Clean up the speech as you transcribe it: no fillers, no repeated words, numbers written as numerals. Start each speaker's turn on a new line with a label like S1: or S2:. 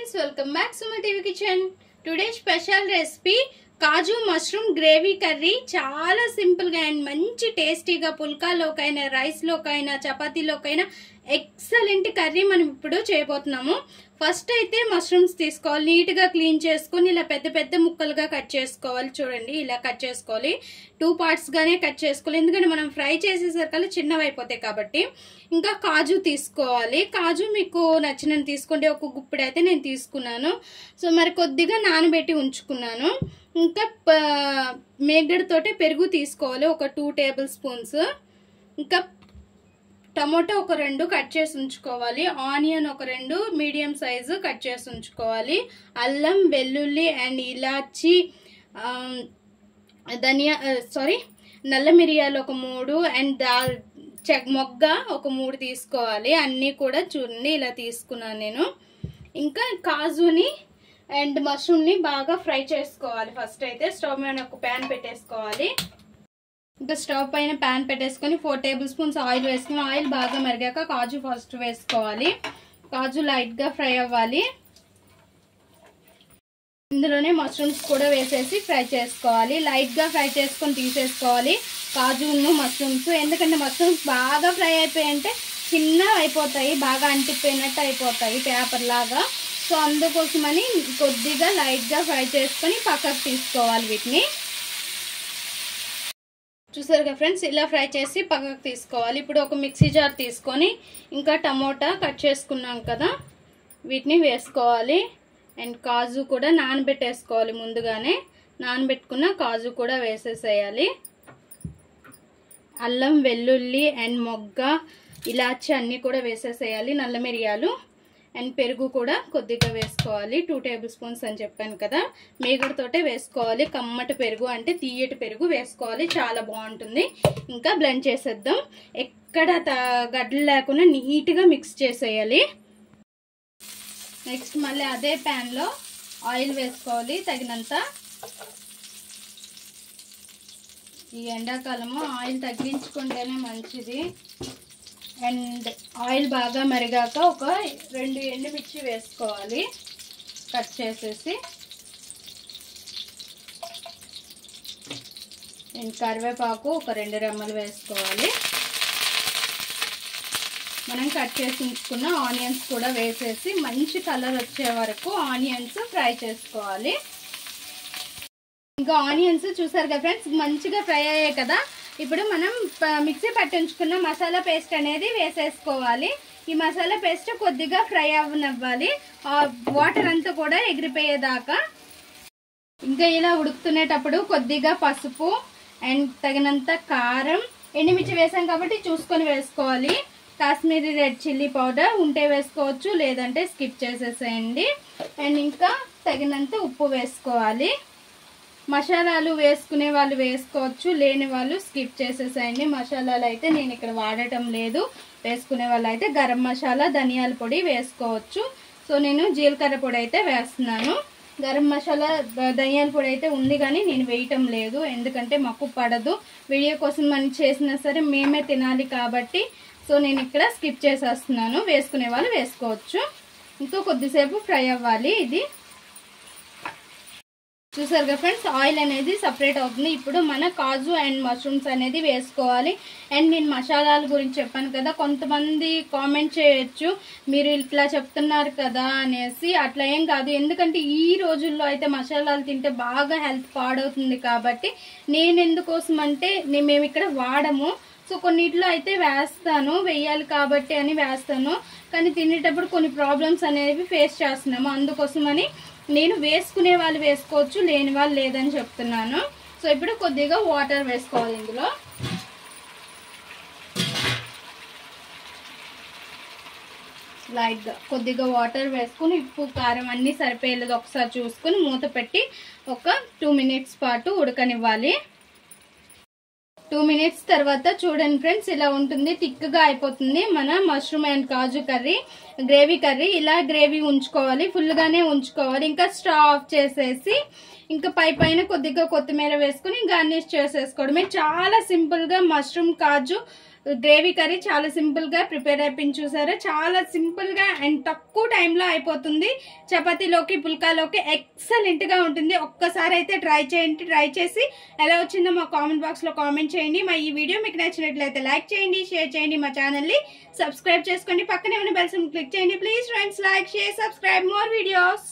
S1: friends, welcome back to my TV kitchen. Today's special recipe kaju mushroom gravy curry. చాలా simple గా and మంచి టేస్టీగా పుల్కాలోకైనా rice లోకైనా చపాతీలోకైనా excellent curry మనం ఇప్పుడు చేయబోతున్నాము. ఫస్ట్ అయితే మష్రూమ్స్ తీసుకోవాలి, నీట్ గా క్లీన్ చేసుకుని ఇలా పెద్ద పెద్ద ముక్కలుగా కట్ చేసుకోవాలి. చూడండి, ఇలా కట్ చేసుకోవాలి. 2 పార్ట్స్ గానే కట్ చేసుకోవాలి, ఎందుకంటే మనం ఫ్రై చేసేసరికి చిన్నవి అయిపోతాయి కాబట్టి. ఇంకా కాజు తీసుకోవాలి. కాజు మీకు నచ్చినని తీసుకోండి, ఒక గుప్పిడి అయితే నేను తీసుకున్నాను. సో మరి కొద్దిగా నానబెట్టి ఉంచుకున్నాను. ఇంకా మేగడతోటి పెరుగు తీసుకోవాలి, ఒక 2 టేబుల్ స్పూన్స్. ఇంకా టమోటా ఒక 2 కట్ చేసి ఉంచుకోవాలి. ఆనియన్ ఒక 2 మీడియం సైజు కట్ చేసి ఉంచుకోవాలి. అల్లం, వెల్లుల్లి అండ్ ఇలాచి, నల్ల మిరియాలు ఒక 3 అండ్ మొగ్గ ఒక 3 తీసుకోవాలి. అన్నీ కూడా చూడండి ఇలా తీసుకున్నాను నేను. ఇంకా కాజుని అండ్ మష్రూమ్ ని బాగా ఫ్రై చేసుకోవాలి. ఫస్ట్ అయితే స్టవ్ మీద ఒక ప్యాన్ పెట్టేసుకోవాలి. ఇంకా స్టవ్ పైన ప్యాన్ పెట్టేసుకొని 4 టేబుల్ స్పూన్స్ ఆయిల్ వేసుకుని, ఆయిల్ బాగా మరిగాక కాజు ఫస్ట్ వేసుకోవాలి. కాజు లైట్ గా ఫ్రై అవ్వాలి. ఇందులోనే మష్రూమ్స్ కూడా వేసేసి ఫ్రై చేసుకోవాలి. లైట్ గా ఫ్రై చేసుకొని తీసేసుకోవాలి కాజును మష్రూమ్స్. ఎందుకంటే మష్రూమ్స్ బాగా ఫ్రై అయిపోయాయంటే చిన్న అయిపోతాయి, బాగా అంటిపోయినట్టు అయిపోతాయి పేపర్ లాగా. సో అందుకోసమని కొద్దిగా లైట్ గా ఫ్రై చేసుకొని పక్కకు తీసుకోవాలి వీటిని. చూసారుగా ఫ్రెండ్స్, ఇలా ఫ్రై చేసి పక్కకు తీసుకోవాలి. ఇప్పుడు ఒక మిక్సీ జార్ తీసుకొని ఇంకా టమోటా కట్ చేసుకున్నాం కదా వీటిని వేసుకోవాలి. అండ్ కాజు కూడా నానబెట్టేసుకోవాలి. ముందుగానే నానబెట్టుకున్న కాజు కూడా వేసేసేయాలి. అల్లం, వెల్లుల్లి అండ్ మొగ్గ, ఇలాచి అన్నీ కూడా వేసేసేయాలి. నల్ల మిరియాలు అండ్ పెరుగు కూడా కొద్దిగా వేసుకోవాలి. 2 టేబుల్ స్పూన్స్ అని చెప్పాను కదా, మేగడతోటే వేసుకోవాలి. కమ్మటి పెరుగు అంటే తీయటి పెరుగు వేసుకోవాలి, చాలా బాగుంటుంది. ఇంకా బ్లెండ్ చేసేద్దాం. ఎక్కడ గడ్డలు లేకుండా నీట్గా మిక్స్ చేసేయాలి. నెక్స్ట్ మళ్ళీ అదే ప్యాన్లో ఆయిల్ వేసుకోవాలి తగినంత. ఈ ఎండాకాలము ఆయిల్ తగ్గించుకుంటేనే మంచిది. అండ్ ఆయిల్ బాగా మరిగాక ఒక 2 ఎండుమిర్చి వేసుకోవాలి కట్ చేసేసి. అండ్ కరివేపాకు ఒక 2 రెమ్మలు వేసుకోవాలి. మనం కట్ చేసి ఉంచుకున్న ఆనియన్స్ కూడా వేసేసి మంచి కలర్ వచ్చే వరకు ఆనియన్స్ ఫ్రై చేసుకోవాలి. ఇంకా ఆనియన్స్ చూసారు కదా ఫ్రెండ్స్, మంచిగా ఫ్రై అయ్యాయి కదా. ఇప్పుడు మనం మిక్సీ పట్టించుకున్న మసాలా పేస్ట్ అనేది వేసేసుకోవాలి. ఈ మసాలా పేస్ట్ కొద్దిగా ఫ్రై అవ్వనివ్వాలి, వాటర్ అంతా కూడా ఎగిరిపోయేదాకా. ఇంకా ఇలా ఉడుకుతునేటప్పుడు కొద్దిగా పసుపు అండ్ తగినంత కారం, ఎండుమిర్చి వేసాం కాబట్టి చూసుకొని వేసుకోవాలి. కాశ్మీరీ రెడ్ చిల్లీ పౌడర్ ఉంటే వేసుకోవచ్చు, లేదంటే స్కిప్ చేసేసేయండి. అండ్ ఇంకా తగినంత ఉప్పు వేసుకోవాలి. మసాలాలు వేసుకునే వాళ్ళు వేసుకోవచ్చు, లేని వాళ్ళు స్కిప్ చేసేసేయండి. మసాలాలు అయితే నేను ఇక్కడ వాడటం లేదు. వేసుకునే వాళ్ళు అయితే గరం మసాలా, ధనియాల పొడి వేసుకోవచ్చు. సో నేను జీలకర్ర పొడి అయితే వేస్తున్నాను. గరం మసాలా, ధనియాల పొడి అయితే ఉంది కానీ నేను వేయటం లేదు, ఎందుకంటే మాకు పడదు. వీడియో కోసం మనం చేసినా సరే మేమే తినాలి కాబట్టి సో నేను ఇక్కడ స్కిప్ చేసేస్తున్నాను. వేసుకునే వాళ్ళు వేసుకోవచ్చు. ఇంకా కొద్దిసేపు ఫ్రై అవ్వాలి. ఇది చూసారు కదా ఫ్రెండ్స్, ఆయిల్ అనేది సపరేట్ అవుతుంది. ఇప్పుడు మన కాజు అండ్ మష్రూమ్స్ అనేది వేసుకోవాలి. అండ్ నేను మసాలాల గురించి చెప్పాను కదా, కొంతమంది కామెంట్ చేయొచ్చు మీరు ఇట్లా చెప్తున్నారు కదా అనేసి. అట్లా ఏం కాదు, ఎందుకంటే ఈ రోజుల్లో అయితే మసాలాలు తింటే బాగా హెల్త్ పాడవుతుంది కాబట్టి నేను ఎందుకోసం అంటే మేము ఇక్కడ వాడము. సో కొన్నిట్లో అయితే వేస్తాను, వేయాలి కాబట్టి అని వేస్తాను, కానీ తినేటప్పుడు కొన్ని ప్రాబ్లమ్స్ అనేవి ఫేస్ చేస్తున్నాము. అందుకోసమని నేను వేసుకునే వాళ్ళు వేసుకోవచ్చు, లేని వాళ్ళు లేదని చెప్తున్నాను. సో ఇప్పుడు కొద్దిగా వాటర్ వేసుకోవాలి. ఇందులో లైట్గా కొద్దిగా వాటర్ వేసుకుని ఉప్పు కారం అన్నీ సరిపోయేది ఒకసారి చూసుకుని మూత పెట్టి ఒక 2 మినిట్స్ పాటు ఉడకనివ్వాలి. 2 మినిట్స్ తర్వాత చూడండి ఫ్రెండ్స్, ఇలా ఉంటుంది, థిక్గా అయిపోతుంది మన mushroom and kaju curry. Gravy curry. ఇలా గ్రేవీ ఉంచుకోవాలి, ఫుల్గానే ఉంచుకోవాలి. ఇంకా స్టవ్ ఆఫ్ చేసేసి ఇంకా పైన కొద్దిగా కొత్తిమీర వేసుకుని గార్నిష్ చేసేసుకోవడమే. చాలా సింపుల్గా మష్రూమ్ కాజు గ్రేవీ కర్రీ చాలా సింపుల్గా ప్రిపేర్ అయిపోయింది. చూసారా, చాలా సింపుల్గా అండ్ తక్కువ టైంలో అయిపోతుంది. చపాతీలోకి పుల్కాలోకి ఎక్సలెంట్గా ఉంటుంది. ఒక్కసారి అయితే ట్రై చేయండి. ట్రై చేసి ఎలా వచ్చిందో మా కామెంట్ బాక్స్లో కామెంట్ చేయండి. మా ఈ వీడియో మీకు నచ్చినట్లయితే లైక్ చేయండి, షేర్ చేయండి, మా ఛానల్ని సబ్స్క్రైబ్ చేసుకోండి, పక్కనే ఉన్న బెల్ సింబల్ క్లిక్ చేయండి. Please friends, like, share, subscribe more videos.